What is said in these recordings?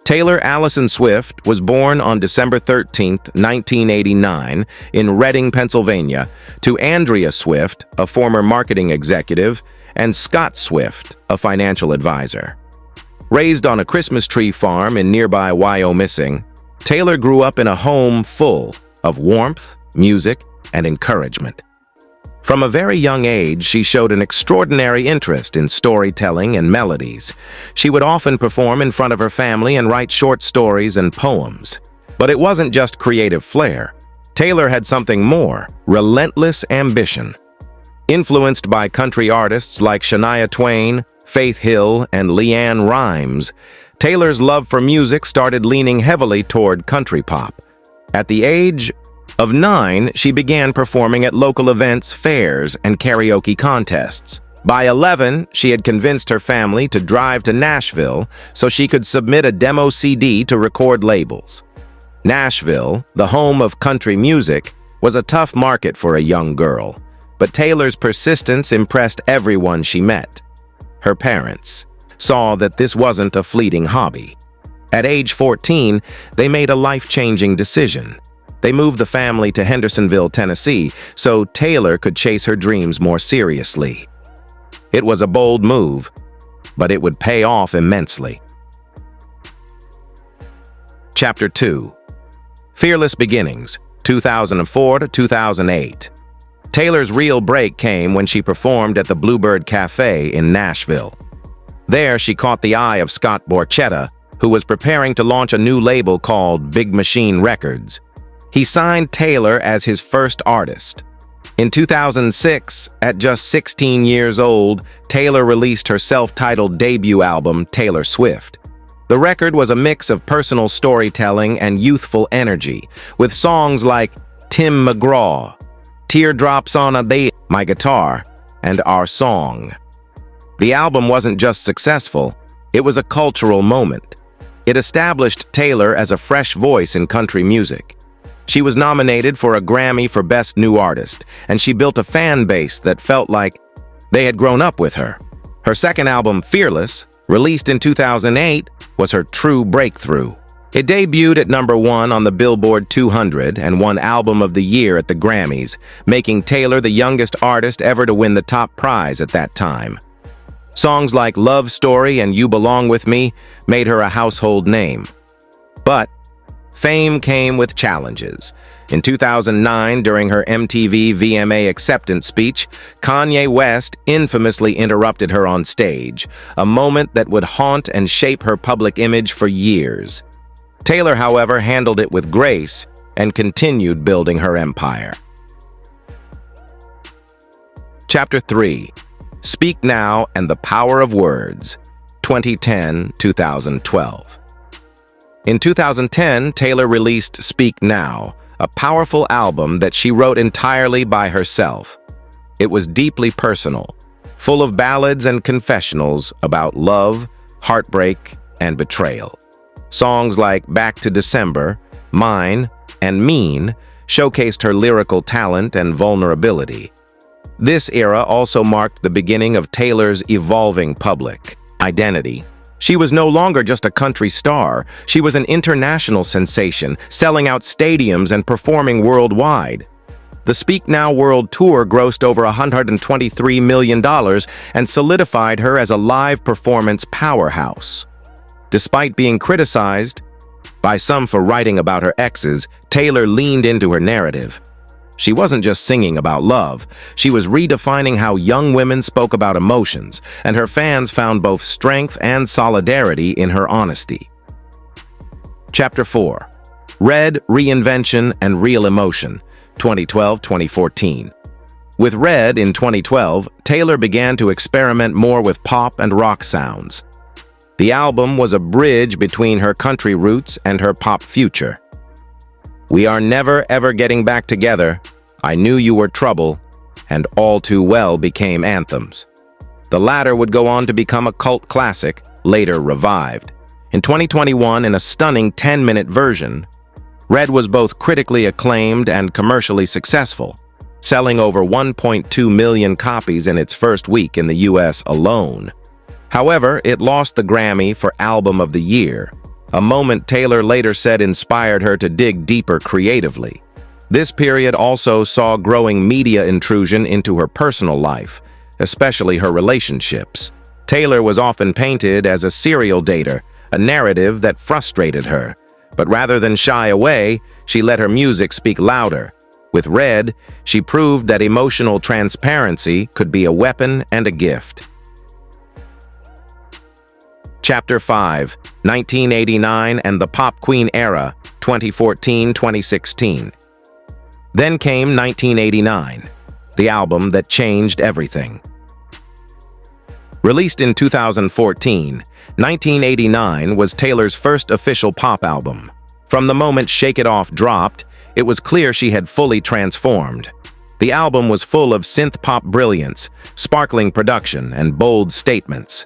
Taylor Allison Swift was born on December 13, 1989, in Reading, Pennsylvania, to Andrea Swift, a former marketing executive, and Scott Swift, a financial advisor. Raised on a Christmas tree farm in nearby Wyoming, Taylor grew up in a home full of warmth, music, and encouragement. From a very young age, she showed an extraordinary interest in storytelling and melodies. She would often perform in front of her family and write short stories and poems. But it wasn't just creative flair. Taylor had something more: relentless ambition. Influenced by country artists like Shania Twain, Faith Hill, and LeAnn Rimes, Taylor's love for music started leaning heavily toward country pop. At the age of 9, she began performing at local events, fairs, and karaoke contests. By 11, she had convinced her family to drive to Nashville so she could submit a demo CD to record labels. Nashville, the home of country music, was a tough market for a young girl, but Taylor's persistence impressed everyone she met. Her parents saw that this wasn't a fleeting hobby. At age 14, they made a life-changing decision. They moved the family to Hendersonville, Tennessee, so Taylor could chase her dreams more seriously. It was a bold move, but it would pay off immensely. Chapter 2. Fearless Beginnings, 2004 to 2008. Taylor's real break came when she performed at the Bluebird Cafe in Nashville. There, she caught the eye of Scott Borchetta, who was preparing to launch a new label called Big Machine Records. He signed Taylor as his first artist. In 2006, at just 16 years old, Taylor released her self-titled debut album, Taylor Swift. The record was a mix of personal storytelling and youthful energy, with songs like Tim McGraw, Teardrops on a Day, My Guitar, and Our Song. The album wasn't just successful, it was a cultural moment. It established Taylor as a fresh voice in country music. She was nominated for a Grammy for Best New Artist, and she built a fan base that felt like they had grown up with her. Her second album, Fearless, released in 2008, was her true breakthrough. It debuted at #1 on the Billboard 200 and won Album of the Year at the Grammys, making Taylor the youngest artist ever to win the top prize at that time. Songs like Love Story and You Belong With Me made her a household name. But fame came with challenges. In 2009, during her MTV VMA acceptance speech, Kanye West infamously interrupted her on stage, a moment that would haunt and shape her public image for years. Taylor, however, handled it with grace and continued building her empire. Chapter 3. Speak Now and the Power of Words, 2010-2012. In 2010, Taylor released Speak Now, a powerful album that she wrote entirely by herself. It was deeply personal, full of ballads and confessionals about love, heartbreak, and betrayal. Songs like Back to December, Mine, and Mean showcased her lyrical talent and vulnerability. This era also marked the beginning of Taylor's evolving public identity. She was no longer just a country star. She was an international sensation, selling out stadiums and performing worldwide. The Speak Now World Tour grossed over $123 million and solidified her as a live performance powerhouse. Despite being criticized by some for writing about her exes, Taylor leaned into her narrative. She wasn't just singing about love, she was redefining how young women spoke about emotions, and her fans found both strength and solidarity in her honesty. Chapter 4. Red, Reinvention, and Real Emotion, 2012-2014. With Red in 2012, Taylor began to experiment more with pop and rock sounds. The album was a bridge between her country roots and her pop future. We Are Never Ever Getting Back Together, I Knew You Were Trouble, and All Too Well became anthems. The latter would go on to become a cult classic, later revived. In 2021, in a stunning 10-minute version, Red was both critically acclaimed and commercially successful, selling over 1.2 million copies in its first week in the US alone. However, it lost the Grammy for Album of the Year. a moment Taylor later said inspired her to dig deeper creatively. This period also saw growing media intrusion into her personal life, especially her relationships. Taylor was often painted as a serial dater, a narrative that frustrated her. But rather than shy away, she let her music speak louder. With Red, she proved that emotional transparency could be a weapon and a gift. Chapter 5, 1989 and the Pop Queen Era, 2014-2016. Then came 1989, the album that changed everything. Released in 2014, 1989 was Taylor's first official pop album. From the moment Shake It Off dropped, it was clear she had fully transformed. The album was full of synth-pop brilliance, sparkling production, and bold statements.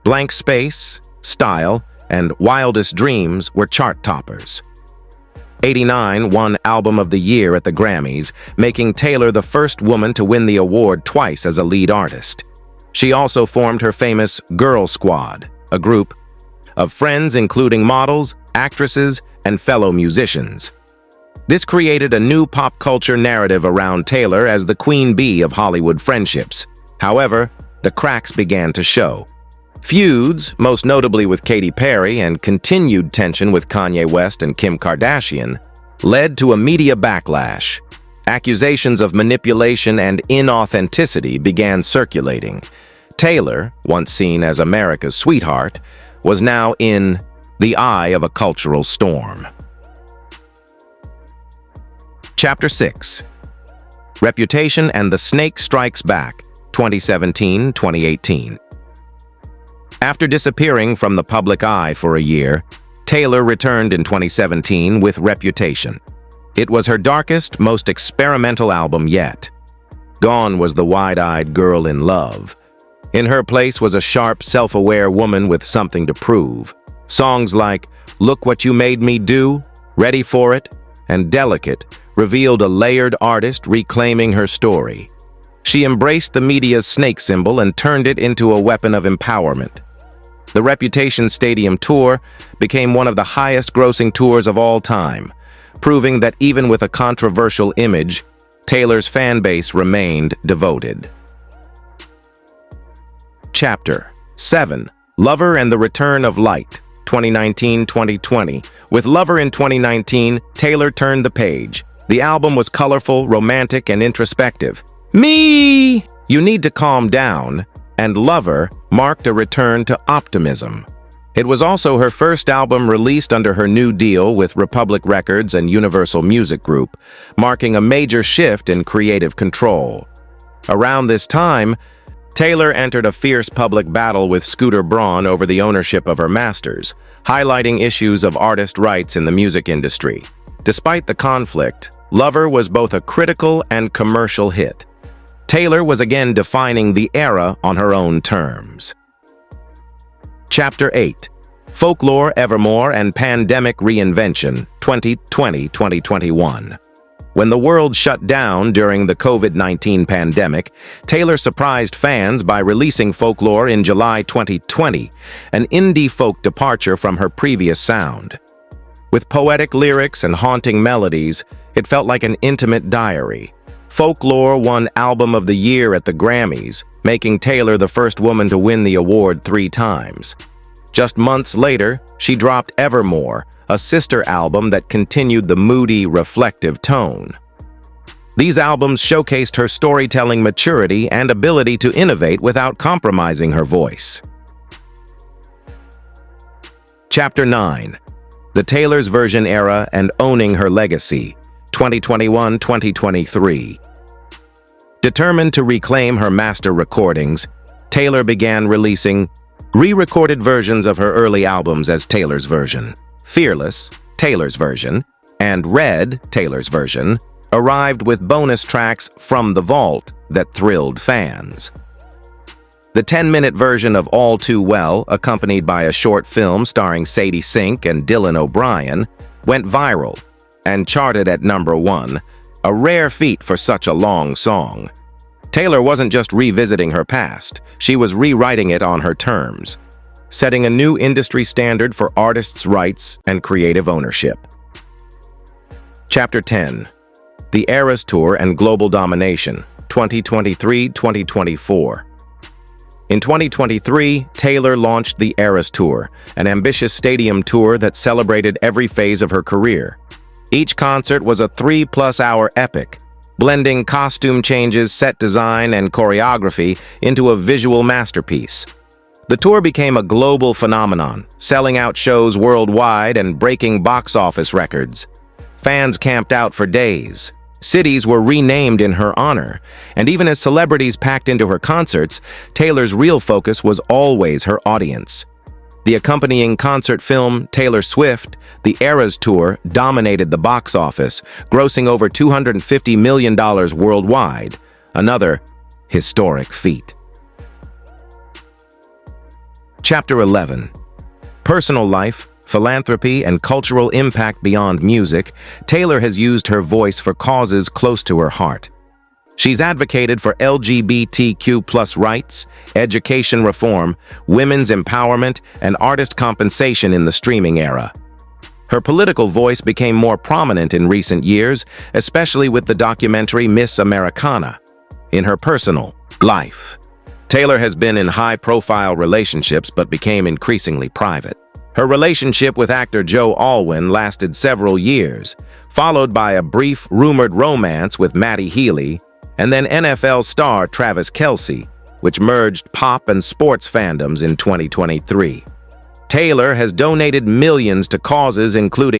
Blank Space, Style, and Wildest Dreams were chart toppers. 89 won Album of the Year at the Grammys, making Taylor the first woman to win the award twice as a lead artist. She also formed her famous Girl Squad, a group of friends including models, actresses, and fellow musicians. This created a new pop culture narrative around Taylor as the queen bee of Hollywood friendships. However, the cracks began to show. Feuds, most notably with Katy Perry, and continued tension with Kanye West and Kim Kardashian, led to a media backlash. Accusations of manipulation and inauthenticity began circulating. Taylor, once seen as America's sweetheart, was now in the eye of a cultural storm. Chapter 6, Reputation and the Snake Strikes Back, 2017-2018. After disappearing from the public eye for a year, Taylor returned in 2017 with Reputation. It was her darkest, most experimental album yet. Gone was the wide-eyed girl in love. In her place was a sharp, self-aware woman with something to prove. Songs like Look What You Made Me Do, Ready for It, and Delicate revealed a layered artist reclaiming her story. She embraced the media's snake symbol and turned it into a weapon of empowerment. The Reputation Stadium Tour became one of the highest-grossing tours of all time, proving that even with a controversial image, Taylor's fan base remained devoted. Chapter 7, Lover and the Return of Light, 2019-2020. With Lover in 2019, Taylor turned the page. The album was colorful, romantic, and introspective. Me! You Need to Calm Down, and Lover marked a return to optimism. It was also her first album released under her new deal with Republic Records and Universal Music Group, marking a major shift in creative control. Around this time, Taylor entered a fierce public battle with Scooter Braun over the ownership of her masters, highlighting issues of artist rights in the music industry. Despite the conflict, Lover was both a critical and commercial hit. Taylor was again defining the era on her own terms. Chapter 8, Folklore, Evermore, and Pandemic Reinvention, 2020-2021. When the world shut down during the COVID-19 pandemic, Taylor surprised fans by releasing Folklore in July 2020, an indie folk departure from her previous sound. With poetic lyrics and haunting melodies, it felt like an intimate diary. Folklore won Album of the Year at the Grammys, making Taylor the first woman to win the award 3 times. Just months later, she dropped Evermore, a sister album that continued the moody, reflective tone. These albums showcased her storytelling maturity and ability to innovate without compromising her voice. Chapter 9, The Taylor's Version Era and Owning Her Legacy, 2021-2023. Determined to reclaim her master recordings, Taylor began releasing re-recorded versions of her early albums as Taylor's Version. Fearless, Taylor's Version, and Red, Taylor's Version, arrived with bonus tracks from the vault that thrilled fans. The 10-minute version of All Too Well, accompanied by a short film starring Sadie Sink and Dylan O'Brien, went viral and charted at #1, a rare feat for such a long song. Taylor wasn't just revisiting her past, she was rewriting it on her terms. setting a new industry standard for artists' rights and creative ownership. Chapter 10. The Eras Tour and Global Domination, 2023-2024. In 2023, Taylor launched the Eras Tour, an ambitious stadium tour that celebrated every phase of her career. Each concert was a 3-plus-hour epic, blending costume changes, set design, and choreography into a visual masterpiece. The tour became a global phenomenon, selling out shows worldwide and breaking box office records. Fans camped out for days. Cities were renamed in her honor, and even as celebrities packed into her concerts, Taylor's real focus was always her audience. The accompanying concert film, Taylor Swift, the Eras Tour, dominated the box office, grossing over $250 million worldwide, another historic feat. Chapter 11. Personal life, philanthropy, and cultural impact beyond music. Taylor has used her voice for causes close to her heart. She's advocated for LGBTQ+ rights, education reform, women's empowerment, and artist compensation in the streaming era. Her political voice became more prominent in recent years, especially with the documentary Miss Americana. In her personal life, Taylor has been in high-profile relationships but became increasingly private. Her relationship with actor Joe Alwyn lasted several years, followed by a brief rumored romance with Matty Healy, and then NFL star Travis Kelce, which merged pop and sports fandoms in 2023. Taylor has donated millions to causes including